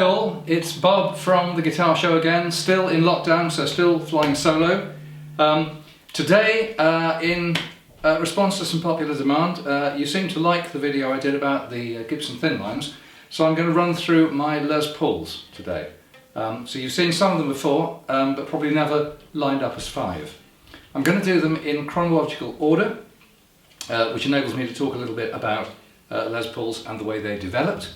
all, it's Bob from the Guitar Show again, still in lockdown, so still flying solo. Today, in response to some popular demand, you seem to like the video I did about the Gibson thin lines, so I'm going to run through my Les Pauls today. So you've seen some of them before, but probably never lined up as 5. I'm going to do them in chronological order, which enables me to talk a little bit about Les Pauls and the way they developed.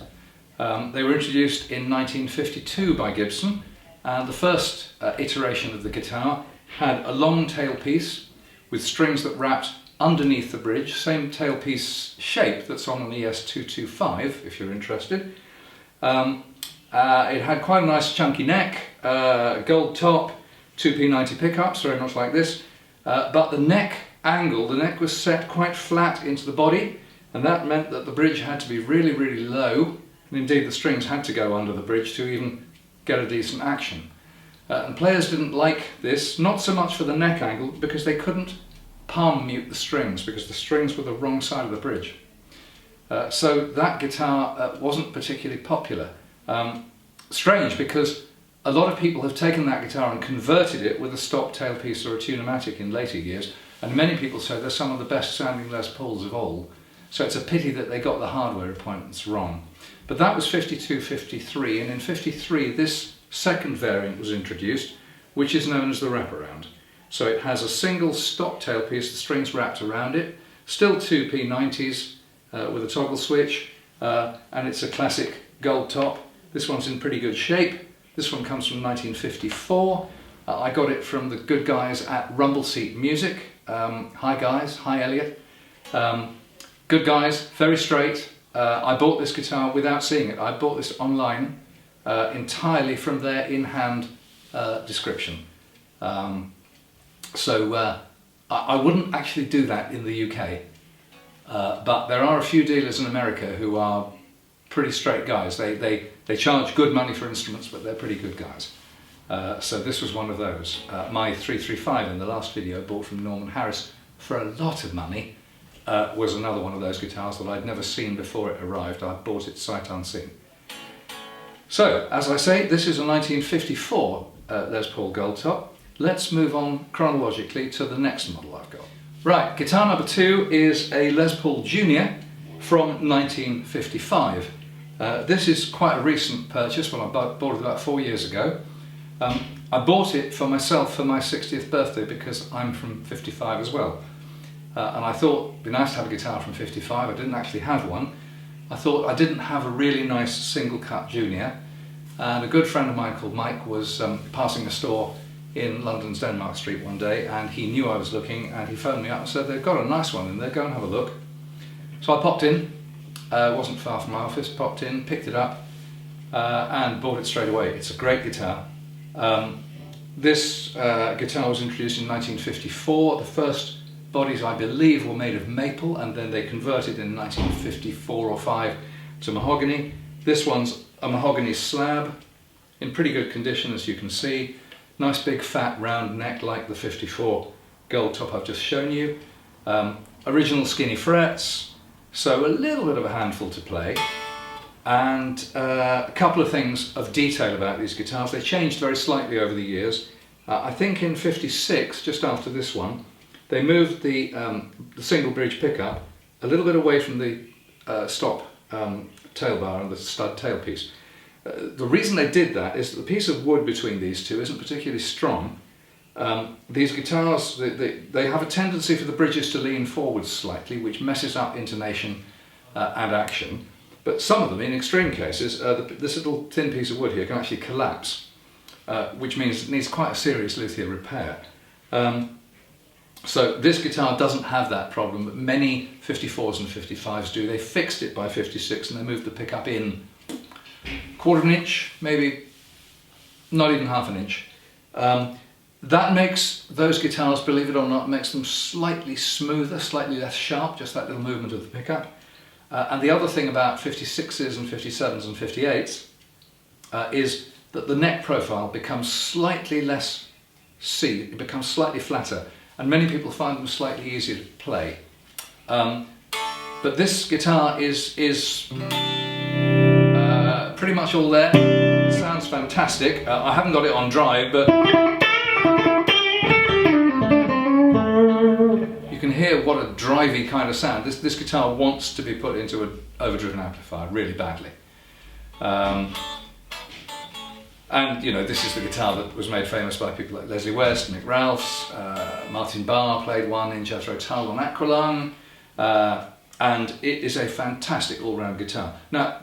They were introduced in 1952 by Gibson, and the first iteration of the guitar had a long tailpiece with strings that wrapped underneath the bridge, same tailpiece shape that's on an ES225 if you're interested. It had quite a nice chunky neck, gold top, 2P90 pickups, very much like this, but the neck angle, the neck was set quite flat into the body, and that meant that the bridge had to be really, really low. And indeed the strings had to go under the bridge to even get a decent action. And players didn't like this, not so much for the neck angle, because they couldn't palm mute the strings, because the strings were the wrong side of the bridge. So that guitar wasn't particularly popular. Strange, because a lot of people have taken that guitar and converted it with a stop tailpiece or a tune-o-matic in later years, and many people say they're some of the best sounding Les Pauls of all. So it's a pity that they got the hardware appointments wrong. But that was 52-53, and in 53 this second variant was introduced, which is known as the wraparound. So it has a single stop tailpiece, the strings wrapped around it, still 2P90s with a toggle switch, and it's a classic gold top. This one's in pretty good shape. This one comes from 1954. I got it from the good guys at Rumble Seat Music. Hi guys, hi Elliot. Good guys, very straight. I bought this guitar without seeing it. I bought this online entirely from their in-hand description. I wouldn't actually do that in the UK, but there are a few dealers in America who are pretty straight guys. They charge good money for instruments, but they're pretty good guys. So this was one of those. My 335 in the last video, bought from Norman Harris for a lot of money, was another one of those guitars that I'd never seen before it arrived. I bought it sight unseen. So, as I say, this is a 1954 Les Paul Gold Top. Let's move on chronologically to the next model I've got. Right, guitar number 2 is a Les Paul Junior from 1955. This is quite a recent purchase. Well, I bought it about 4 years ago. I bought it for myself for my 60th birthday because I'm from 55 as well. And I thought it'd be nice to have a guitar from 55. I didn't actually have one. I thought I didn't have a really nice single cut Junior, and a good friend of mine called Mike was passing a store in London's Denmark Street one day, and he knew I was looking, and he phoned me up and said they've got a nice one in there, go and have a look. So I popped in, it wasn't far from my office, popped in, picked it up and bought it straight away. It's a great guitar. This guitar was introduced in 1954. The first bodies, I believe, were made of maple, and then they converted in 1954 or 5 to mahogany. This one's a mahogany slab, in pretty good condition as you can see. Nice big fat round neck like the 54 gold top I've just shown you. Original skinny frets, so a little bit of a handful to play. And a couple of things of detail about these guitars. They changed very slightly over the years. I think in 56, just after this one, they moved the single bridge pickup a little bit away from the stop tail bar and the stud tailpiece. The reason they did that is that the piece of wood between these two isn't particularly strong. These guitars, they have a tendency for the bridges to lean forward slightly, which messes up intonation and action. But some of them, in extreme cases, this little thin piece of wood here can actually collapse, which means it needs quite a serious luthier repair. So this guitar doesn't have that problem, but many 54s and 55s do. They fixed it by 56 and they moved the pickup in 1/4 of an inch, maybe not even 1/2 an inch. That makes those guitars, believe it or not, makes them slightly smoother, slightly less sharp, just that little movement of the pickup. And the other thing about 56s and 57s and 58s is that the neck profile becomes slightly less C, it becomes slightly flatter, and many people find them slightly easier to play. But this guitar is pretty much all there. sounds fantastic. I haven't got it on drive, but you can hear what a drivey kind of sound. This guitar wants to be put into an overdriven amplifier really badly. And you know, this is the guitar that was made famous by people like Leslie West, Mick Ralphs, Martin Barr played one in Jethro Tull on Aqualung, and it is a fantastic all-round guitar. Now,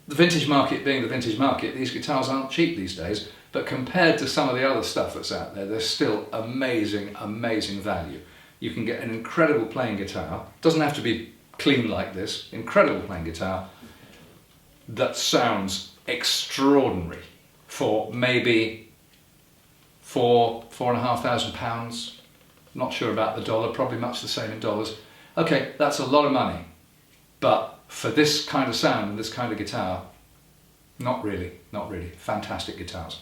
the vintage market being the vintage market, these guitars aren't cheap these days, but compared to some of the other stuff that's out there, they're still amazing, amazing value. You can get an incredible playing guitar, doesn't have to be clean like this, incredible playing guitar that sounds extraordinary for maybe £4,500. Not sure about the dollar, probably much the same in dollars. Okay, that's a lot of money, but for this kind of sound and this kind of guitar, not really, not really. Fantastic guitars.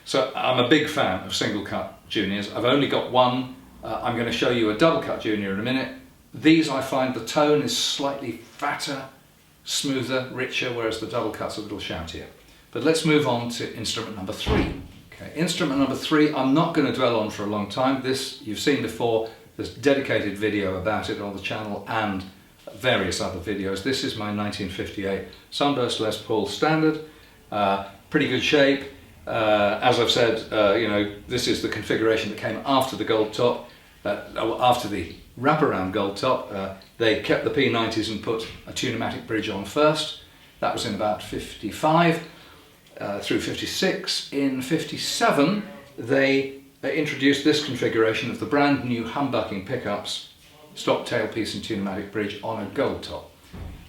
So I'm a big fan of single cut juniors. I've only got one. I'm going to show you a double cut junior in a minute. These, I find the tone is slightly fatter, smoother, richer, whereas the double cut's a little shoutier. But let's move on to instrument number 3. Okay, instrument number 3, I'm not going to dwell on for a long time. This you've seen before. There's a dedicated video about it on the channel and various other videos. This is my 1958 Sunburst Les Paul Standard. Pretty good shape. As I've said, you know, this is the configuration that came after the gold top, after the wraparound gold top. They kept the P90s and put a tunematic bridge on first. That was in about 55 through 56. In 57, they introduced this configuration of the brand new humbucking pickups, stop tailpiece and tunematic bridge on a gold top.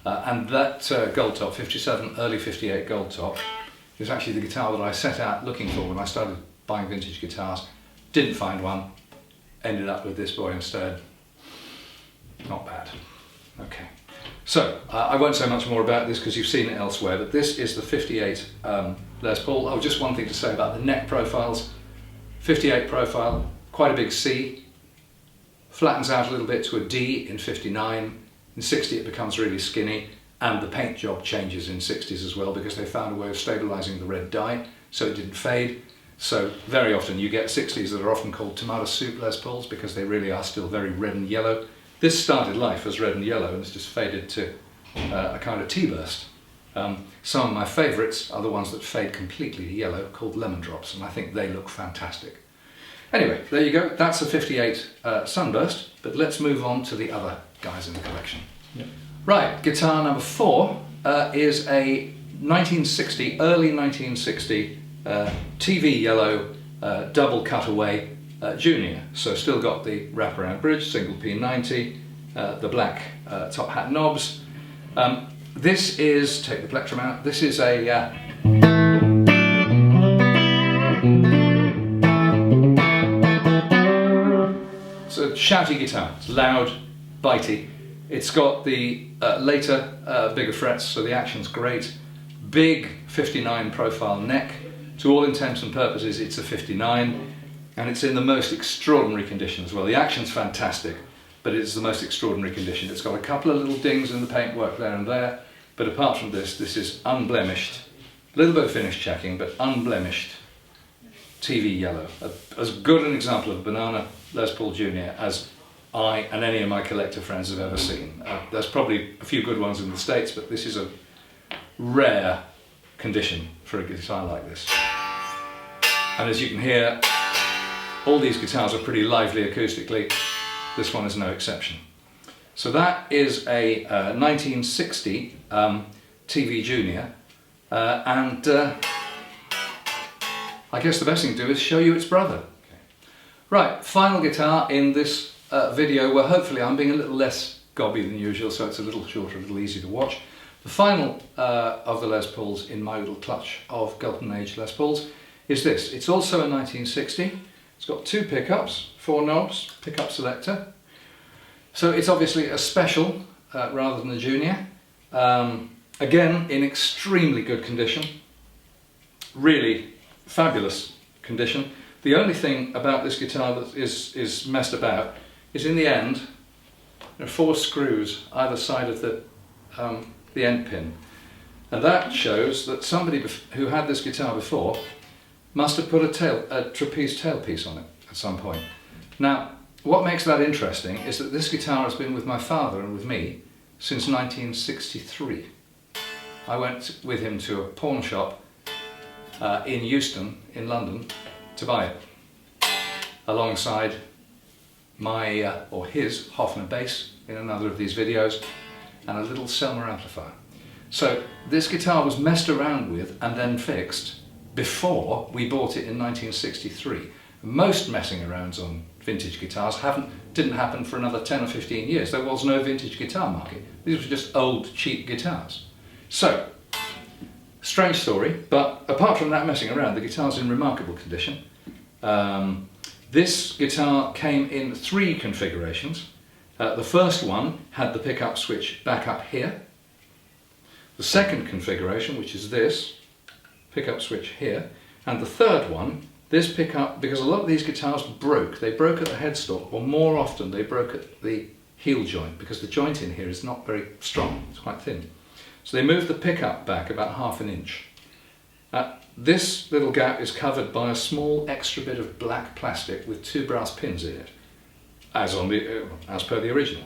And that gold top, 57, early 58 gold top, is actually the guitar that I set out looking for when I started buying vintage guitars. Didn't find one, ended up with this boy instead. Not bad. Okay. So, I won't say much more about this because you've seen it elsewhere, but this is the 58 Les Paul. Oh, just one thing to say about the neck profiles. 58 profile, quite a big C, flattens out a little bit to a D in 59, in 60 it becomes really skinny, and the paint job changes in 60s as well because they found a way of stabilising the red dye so it didn't fade. So very often you get 60s that are often called tomato soup Les Pauls because they really are still very red and yellow. This started life as red and yellow and it's just faded to a kind of T-burst. Some of my favourites are the ones that fade completely to yellow, called lemon drops, and I think they look fantastic. Anyway, there you go, that's a 58 Sunburst, but let's move on to the other guys in the collection. Yep. Right, guitar number 4 is a 1960, early 1960 TV yellow double cutaway junior. So still got the wraparound bridge, single P90, the black top hat knobs. This is, take the plectrum out, this is a it's a shouty guitar, it's loud, bitey. It's got the later bigger frets, so the action's great. Big 59 profile neck. To all intents and purposes it's a 59 and it's in the most extraordinary condition as well. The action's fantastic, but it's the most extraordinary condition. It's got a couple of little dings in the paintwork there and there, but apart from this, this is unblemished. A little bit of finish checking, but unblemished TV yellow. As good an example of banana Les Paul Jr. as I and any of my collector friends have ever seen. There's probably a few good ones in the States, but this is a rare condition for a guitar like this. And as you can hear, all these guitars are pretty lively acoustically. This one is no exception. So that is a 1960 TV Junior, and I guess the best thing to do is show you its brother. Okay. Right, final guitar in this video where hopefully I'm being a little less gobby than usual, so it's a little shorter, a little easier to watch. The final of the Les Pauls in my little clutch of Golden Age Les Pauls is this. It's also a 1960. It's got 2 pickups, 4 knobs, pickup selector. So it's obviously a special rather than a junior. Again, in extremely good condition. Really fabulous condition. The only thing about this guitar that is messed about is in the end, there are 4 screws either side of the end pin. And that shows that somebody who had this guitar before must have put a trapeze tailpiece on it at some point. Now, what makes that interesting is that this guitar has been with my father and with me since 1963. I went with him to a pawn shop in Euston, in London, to buy it, alongside my, or his, Hofner bass in another of these videos, and a little Selmer amplifier. So this guitar was messed around with and then fixed before we bought it in 1963. Most messing arounds on vintage guitars didn't happen for another 10 or 15 years. There was no vintage guitar market. These were just old, cheap guitars. So, strange story, but apart from that messing around, the guitar's in remarkable condition. This guitar came in 3 configurations. The first one had the pickup switch back up here. The second configuration, which is this, pickup switch here. And the third one, this pickup, because a lot of these guitars broke. They broke at the headstock, or more often they broke at the heel joint, because the joint in here is not very strong, it's quite thin. So they moved the pickup back about ½ an inch. This little gap is covered by a small extra bit of black plastic with 2 brass pins in it, as per the original.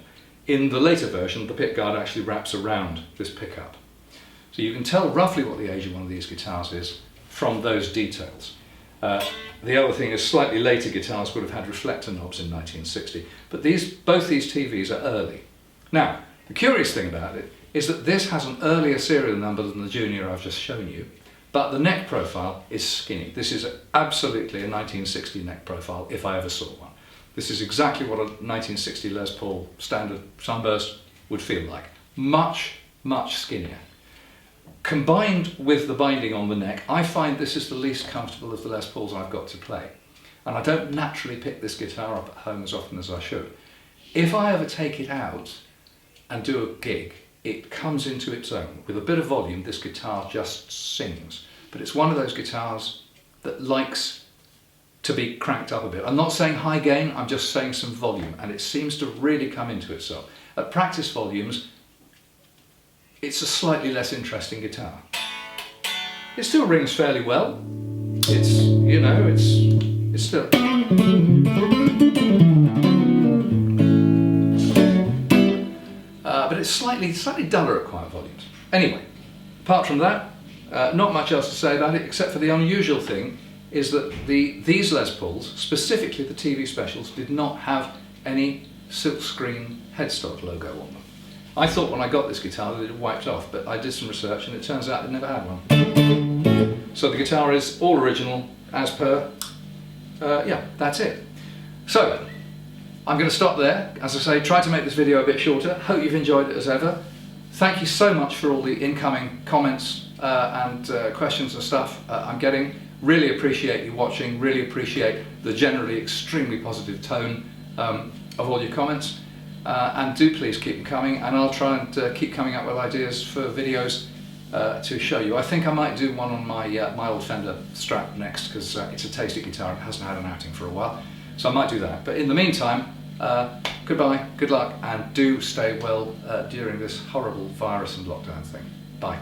In the later version, the pickguard actually wraps around this pickup. So you can tell roughly what the age of one of these guitars is from those details. The other thing is slightly later guitars would have had reflector knobs in 1960, but both these TVs are early. Now, the curious thing about it is that this has an earlier serial number than the Junior I've just shown you, but the neck profile is skinny. This is absolutely a 1960 neck profile, if I ever saw one. This is exactly what a 1960 Les Paul standard sunburst would feel like. Much, much skinnier. Combined with the binding on the neck, I find this is the least comfortable of the Les Pauls I've got to play. And I don't naturally pick this guitar up at home as often as I should. If I ever take it out and do a gig, it comes into its own. With a bit of volume, this guitar just sings. But it's one of those guitars that likes to be cranked up a bit. I'm not saying high gain, I'm just saying some volume, and it seems to really come into itself. At practice volumes, it's a slightly less interesting guitar. It still rings fairly well. It's, you know, it's still... but it's slightly duller at quiet volumes. Anyway, apart from that, not much else to say about it, except for the unusual thing is that these Les Pauls, specifically the TV specials, did not have any silkscreen headstock logo on them. I thought when I got this guitar that it had wiped off, but I did some research and it turns out it never had one. So the guitar is all original as per, yeah, that's it. So, I'm going to stop there. As I say, try to make this video a bit shorter. Hope you've enjoyed it as ever. Thank you so much for all the incoming comments and questions and stuff I'm getting. Really appreciate you watching, really appreciate the generally extremely positive tone of all your comments. And do please keep them coming, and I'll try and keep coming up with ideas for videos to show you. I think I might do one on my my old Fender Strat next, because it's a tasty guitar and it hasn't had an outing for a while. So I might do that. But in the meantime, goodbye, good luck, and do stay well during this horrible virus and lockdown thing. Bye.